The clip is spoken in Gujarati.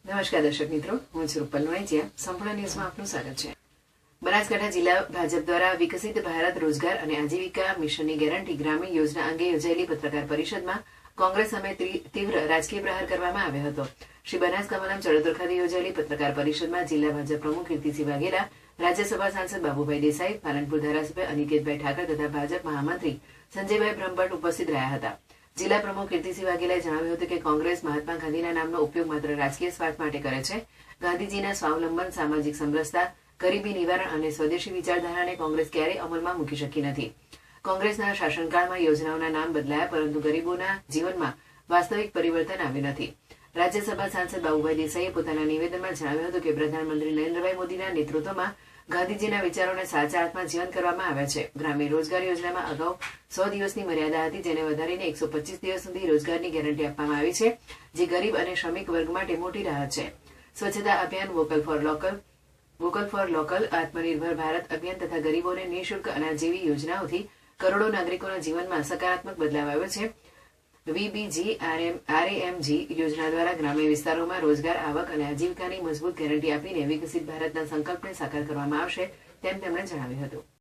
નમસ્કાર દર્શક મિત્રો, હું છું રૂપલ નોઈજીયા. સંપૂર્ણ ન્યૂઝમાં આપનું સ્વાગત છે. બનાસકાંઠા જિલ્લા ભાજપ દ્વારા વિકસિત ભારત રોજગાર અને આજીવિકા મિશનની ગેરંટી ગ્રામીણ યોજના અંગે યોજાયેલી પત્રકાર પરિષદમાં કોંગ્રેસ સામે તીવ્ર રાજકીય પ્રહાર કરવામાં આવ્યો હતો. શ્રી બનાસકાંઠાના ચડોતર ખાતે યોજાયેલી પત્રકાર પરિષદમાં જિલ્લા ભાજપ પ્રમુખ કીર્તિસિંહ વાઘેલા, રાજ્યસભા સાંસદ બાબુભાઈ દેસાઈ, પાલનપુર ધારાસભ્ય અનિકેતભાઈ ઠાકર તથા ભાજપ મહામંત્રી સંજયભાઈ બ્રહ્મભટ્ટ ઉપસ્થિત રહ્યા હતા. જિલ્લા પ્રમુખ કીર્તિસિંહ વાઘેલાએ જણાવ્યું હતું કે કોંગ્રેસ મહાત્મા ગાંધીના નામનો ઉપયોગ માત્ર રાજકીય સ્વાર્થ માટે કરે છે. ગાંધીજીના સ્વાવલંબન, સામાજિક સમરસતા, ગરીબી નિવારણ અને સ્વદેશી વિચારધારાને કોંગ્રેસ ક્યારેય અમલમાં મૂકી શકી નથી. કોંગ્રેસના શાસનકાળમાં યોજનાઓના નામ બદલાયા, પરંતુ ગરીબોના જીવનમાં વાસ્તવિક પરિવર્તન આવ્યું નથી. રાજ્યસભા સાંસદ બાબુભાઈ દેસાઈએ પોતાના નિવેદનમાં જણાવ્યું હતું કે પ્રધાનમંત્રી નરેન્દ્રભાઈ મોદીના નેતૃત્વમાં ગાંધીજીના વિચારોને સાચા અર્થમાં જીવંત કરવામાં આવ્યા છે. ગ્રામીણ રોજગાર યોજનામાં અગાઉ 100 દિવસની મર્યાદા હતી, જેને વધારીને 125 દિવસ સુધી રોજગારની ગેરંટી આપવામાં આવી છે, જે ગરીબ અને શ્રમિક વર્ગ માટે મોટી રાહત છે. સ્વચ્છતા અભિયાન, વોકલ ફોર લોકલ, આત્મનિર્ભર ભારત અભિયાન તથા ગરીબોને નિઃશુલ્ક અનાજ જેવી યોજનાઓથી કરોડો નાગરિકોના જીવનમાં સકારાત્મક બદલાવ આવ્યો છે. વીબીજી આરએએમજી યોજના દ્વારા ગ્રામ્ય વિસ્તારોમાં રોજગાર, આવક અને આજીવિકાની મજબૂત ગેરંટી આપીને વિકસિત ભારતના સંકલ્પને સાકાર કરવામાં આવશે, તેમ તેમણે જણાવ્યું હતું.